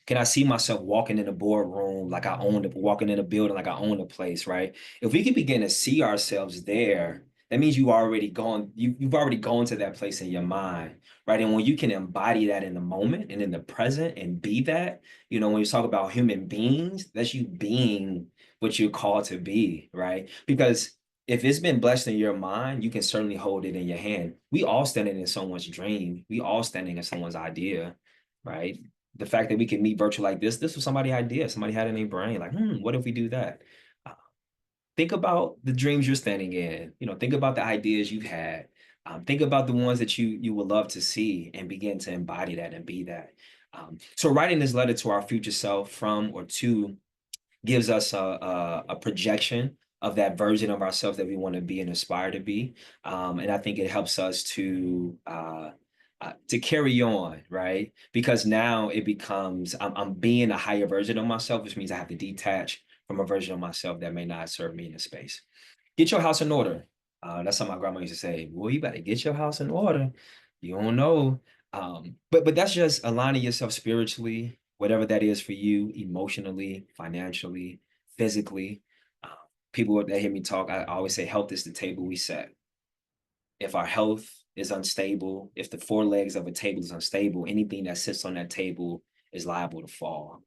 Can I see myself walking in a boardroom like I own it, walking in a building like I own a place, right? If we can begin to see ourselves there, that means you've already gone to that place in your mind, right? And when you can embody that in the moment and in the present and be that, when you talk about human beings, that's you being what you're called to be, right? Because if it's been blessed in your mind, you can certainly hold it in your hand. We all standing in someone's dream. We all standing in someone's idea, right? The fact that we can meet virtual like this was somebody's idea. Somebody had it in their brain, like, what if we do that? Uh, think about the dreams you're standing in. Think about the ideas you've had. Think about the ones that you would love to see and begin to embody that and be that. So writing this letter to our future self from or to gives us a projection of that version of ourselves that we want to be and aspire to be. And I think it helps us to carry on, right? Because now it becomes I'm being a higher version of myself, which means I have to detach from a version of myself that may not serve me in the space. Get your house in order. That's something my grandma used to say. Well, you better get your house in order. You don't know. But that's just aligning yourself spiritually, whatever that is for you, emotionally, financially, physically. Uh, People that hear me talk, I always say, health is the table we set. If our health is unstable, if the four legs of a table is unstable, anything that sits on that table is liable to fall.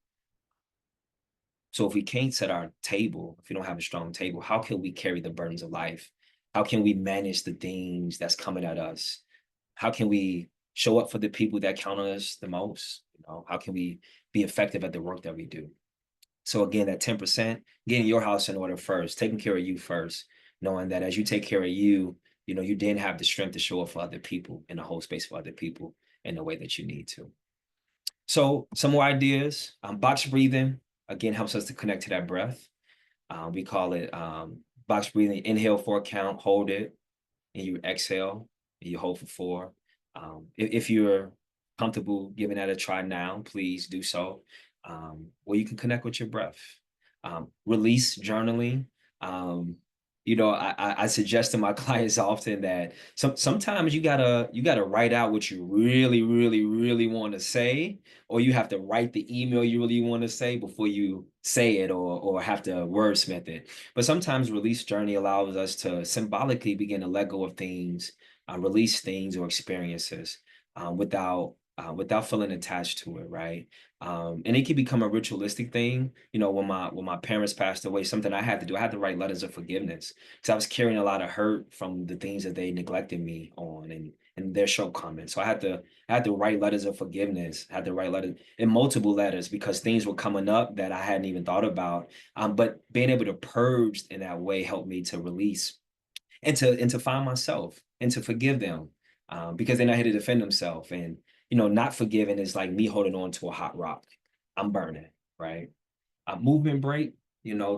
So if we can't set our table, if we don't have a strong table, how can we carry the burdens of life? How can we manage the things that's coming at us? How can we show up for the people that count on us the most? How can we be effective at the work that we do? So again, that 10%, getting your house in order first, taking care of you first, knowing that as you take care of you, you then have the strength to show up for other people in the whole space for other people in the way that you need to. So some more ideas. Box breathing again helps us to connect to that breath. We call it box breathing. Inhale for a count, hold it, and you exhale and you hold for four. If you're comfortable giving that a try now, please do so. Where you can connect with your breath. Release journaling. Um, I suggest to my clients often that sometimes you gotta write out what you really, really, really want to say, or you have to write the email you really want to say before you say it or have to wordsmith it. But sometimes release journey allows us to symbolically begin to let go of things, release things or experiences without feeling attached to it, right? And it can become a ritualistic thing. When my parents passed away, something I had to do, I had to write letters of forgiveness because I was carrying a lot of hurt from the things that they neglected me on and their shortcomings. So I had to write letters of forgiveness. I had to write letters in multiple letters because things were coming up that I hadn't even thought about. But being able to purge in that way helped me to release and to find myself and to forgive them because they're not here to defend themselves. And not forgiving is like me holding on to a hot rock. I'm burning, right? Movement break.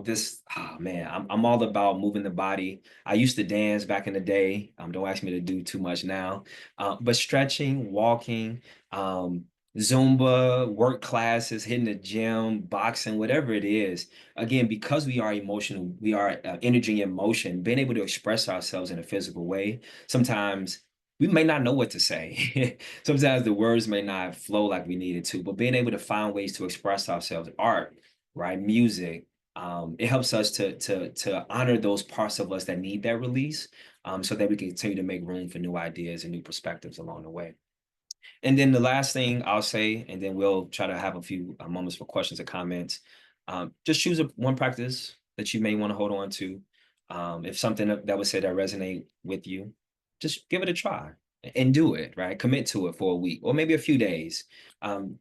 This man, I'm all about moving the body. I used to dance back in the day. Don't ask me to do too much now, but stretching, walking, um, Zumba, work classes, hitting the gym, boxing, whatever it is. Again, because we are emotional, we are energy and motion. Being able to express ourselves in a physical way. Sometimes we may not know what to say. Sometimes the words may not flow like we needed to, but being able to find ways to express ourselves, art, right? Music. It helps us to honor those parts of us that need that release, so that we can continue to make room for new ideas and new perspectives along the way. And then the last thing I'll say, and then we'll try to have a few moments for questions or comments. Just choose one practice that you may want to hold on to. If something that was said that resonate with you, just give it a try and do it. Right, commit to it for a week or maybe a few days.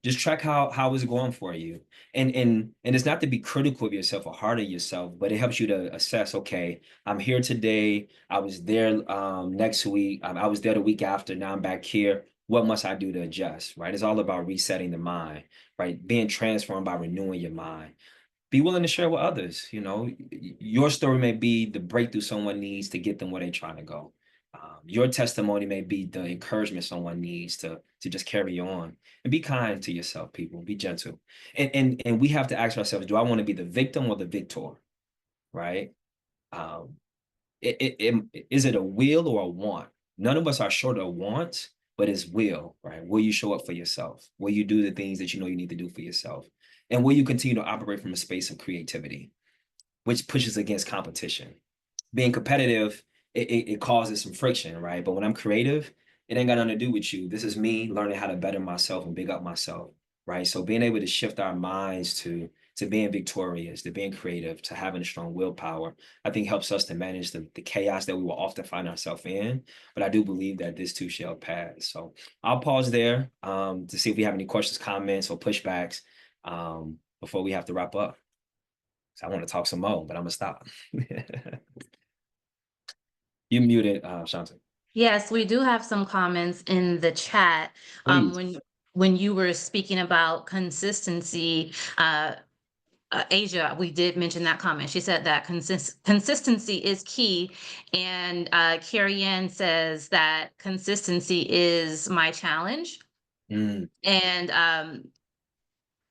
Just track how it's going for you, and it's not to be critical of yourself or hard on yourself, but it helps you to assess. Okay, I'm here today. I was there next week. I was there the week after. Now I'm back here. What must I do to adjust, right? It's all about resetting the mind, right? Being transformed by renewing your mind. Be willing to share with others. Your story may be the breakthrough someone needs to get them where they're trying to go. Your testimony may be the encouragement someone needs to just carry on. And be kind to yourself, people. Be gentle. And we have to ask ourselves, do I want to be the victim or the victor, right? Um, is it a will or a want? None of us are short of want, but it's will, right? Will you show up for yourself? Will you do the things that you know you need to do for yourself? And will you continue to operate from a space of creativity, which pushes against competition? Being competitive, it causes some friction, right? But when I'm creative, it ain't got nothing to do with you. This is me learning how to better myself and big up myself, right? So being able to shift our minds to being victorious, to being creative, to having a strong willpower, I think helps us to manage the chaos that we will often find ourselves in. But I do believe that this too shall pass. So I'll pause there to see if we have any questions, comments, or pushbacks before we have to wrap up. So I want to talk some more, but I'm gonna stop. You muted, Shanta. Yes, we do have some comments in the chat. Um, Please. when when you were speaking about consistency, Asia, we did mention that comment. She said that consistency is key, and Carrie Ann says that consistency is my challenge. Mm, And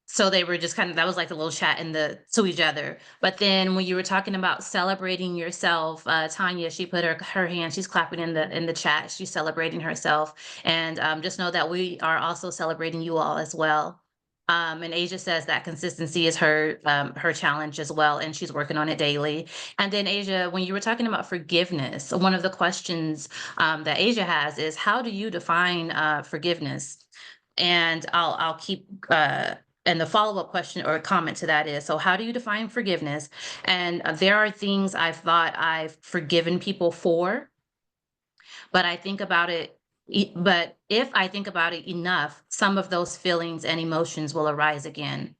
so they were just kind of, that was like a little chat in the to each other. But then when you were talking about celebrating yourself, Tanya, she put her hand, she's clapping in the chat, she's celebrating herself. And just know that we are also celebrating you all as well. And Asia says that consistency is her challenge as well, and she's working on it daily. And then Asia, when you were talking about forgiveness, one of the questions that Asia has is, how do you define forgiveness? And I'll keep and the follow-up question or comment to that is, so how do you define forgiveness? And there are things I've thought I've forgiven people for, but I think about it, but if I think about it enough, some of those feelings and emotions will arise again.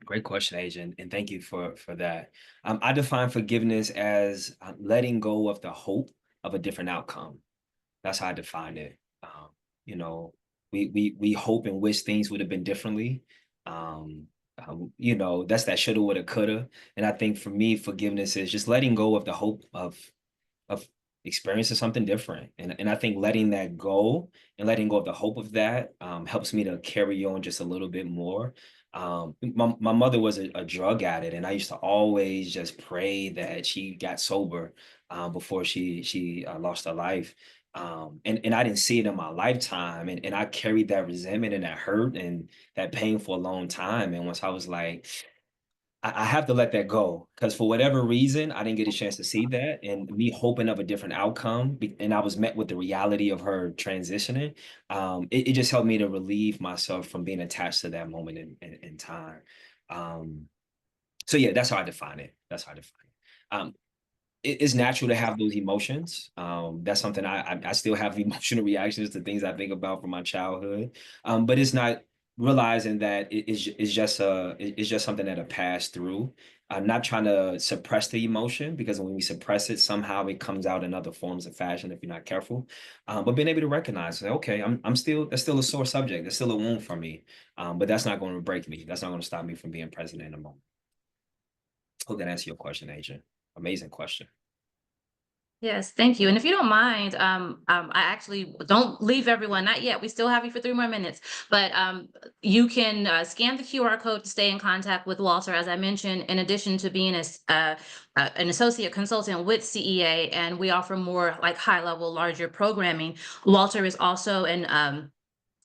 great question, Agent, and thank you for that. I define forgiveness as letting go of the hope of a different outcome. That's how I define it. You know, we hope and wish things would have been differently. Um, that's that shoulda, woulda, coulda. And I think for me, forgiveness is just letting go of the hope of experiencing something different. And I think letting that go and letting go of the hope of that helps me to carry on just a little bit more. My mother was a drug addict, and I used to always just pray that she got sober before she lost her life. And I didn't see it in my lifetime, and I carried that resentment and that hurt and that pain for a long time. And once I was like, I have to let that go because for whatever reason, I didn't get a chance to see that, and me hoping of a different outcome, and I was met with the reality of her transitioning. It just helped me to relieve myself from being attached to that moment in time. Um, so yeah, that's how I define it. That's how I define it. It's natural to have those emotions. That's something I still have emotional reactions to things I think about from my childhood. But it's not realizing that it's just something that I pass through. I'm not trying to suppress the emotion because when we suppress it, somehow it comes out in other forms of fashion if you're not careful. But being able to recognize, like, okay, I'm still that's still a sore subject. That's still a wound for me. But that's not going to break me. That's not going to stop me from being present in the moment. Hope that answer your question, Agent. Amazing question. Yes, thank you. And if you don't mind, I actually don't leave everyone, not yet. We still have you for 3 more minutes, but you can scan the QR code to stay in contact with Walter. As I mentioned, in addition to being an associate consultant with CEA, and we offer more like high level, larger programming, Walter is also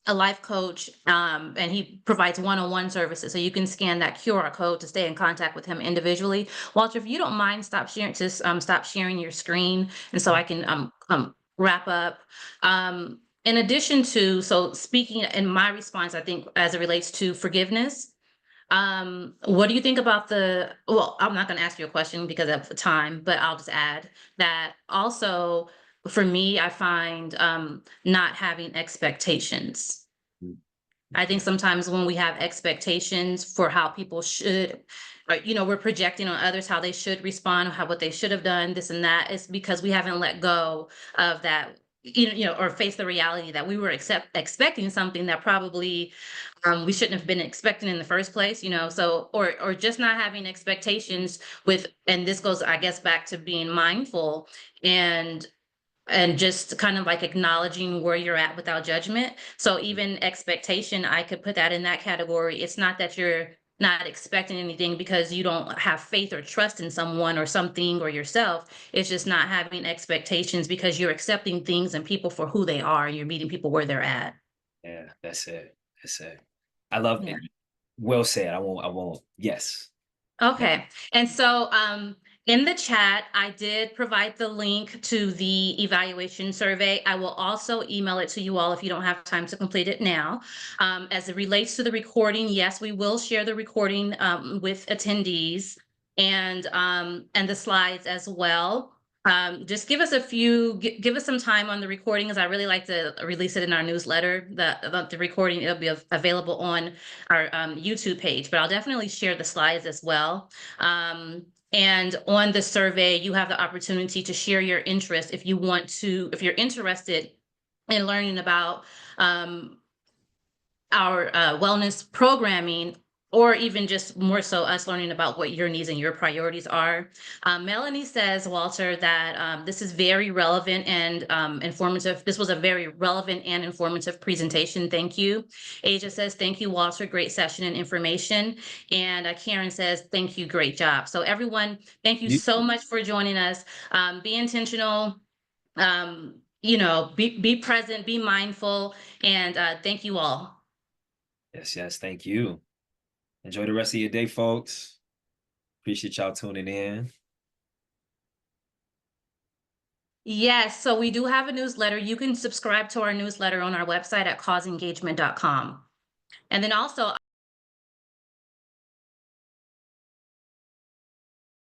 a life coach, and he provides one-on-one services. So you can scan that QR code to stay in contact with him individually. Walter, if you don't mind, stop sharing your screen, and so I can wrap up. In addition to, so speaking in my response, I think as it relates to forgiveness, what do you think about the? Well, I'm not going to ask you a question because of the time, but I'll just add that also for me, I find not having expectations. Mm, I think yeah. sometimes when we have expectations for how people should, or, we're projecting on others how they should respond, how what they should have done, this and that, it's because we haven't let go of that, or face the reality that we were expecting something that probably we shouldn't have been expecting in the first place, so or just not having expectations with, and this goes, I guess, back to being mindful and just kind of like acknowledging where you're at without judgment. So even expectation, I could put that in that category. It's not that you're not expecting anything because you don't have faith or trust in someone or something or yourself. It's just not having expectations because you're accepting things and people for who they are and you're meeting people where they're at. Yeah, that's it. That's it. I love Yeah. it. Well said. I won't. Yes. That- Okay. And so In the chat, I did provide the link to the evaluation survey. I will also email it to you all if you don't have time to complete it now. As it relates to the recording, yes, we will share the recording with attendees and the slides as well. Just give us some time on the recording, because I really like to release it in our newsletter. The recording, it'll be available on our YouTube page, but I'll definitely share the slides as well. And on the survey, you have the opportunity to share your interest if if you're interested in learning about um, our wellness programming, or even just more so us learning about what your needs and your priorities are. Melanie says, Walter, that this is very relevant and informative. This was a very relevant and informative presentation. Thank you. Asia says, thank you, Walter. Great session and information. And Karen says, thank you. Great job. So everyone, thank you You, so much for joining us. Be intentional. Be present, be mindful, and thank you all. yes, yes, thank you. Enjoy the rest of your day, folks. Appreciate y'all tuning in. Yes, so we do have a newsletter. You can subscribe to our newsletter on our website at causeengagement.com. And then also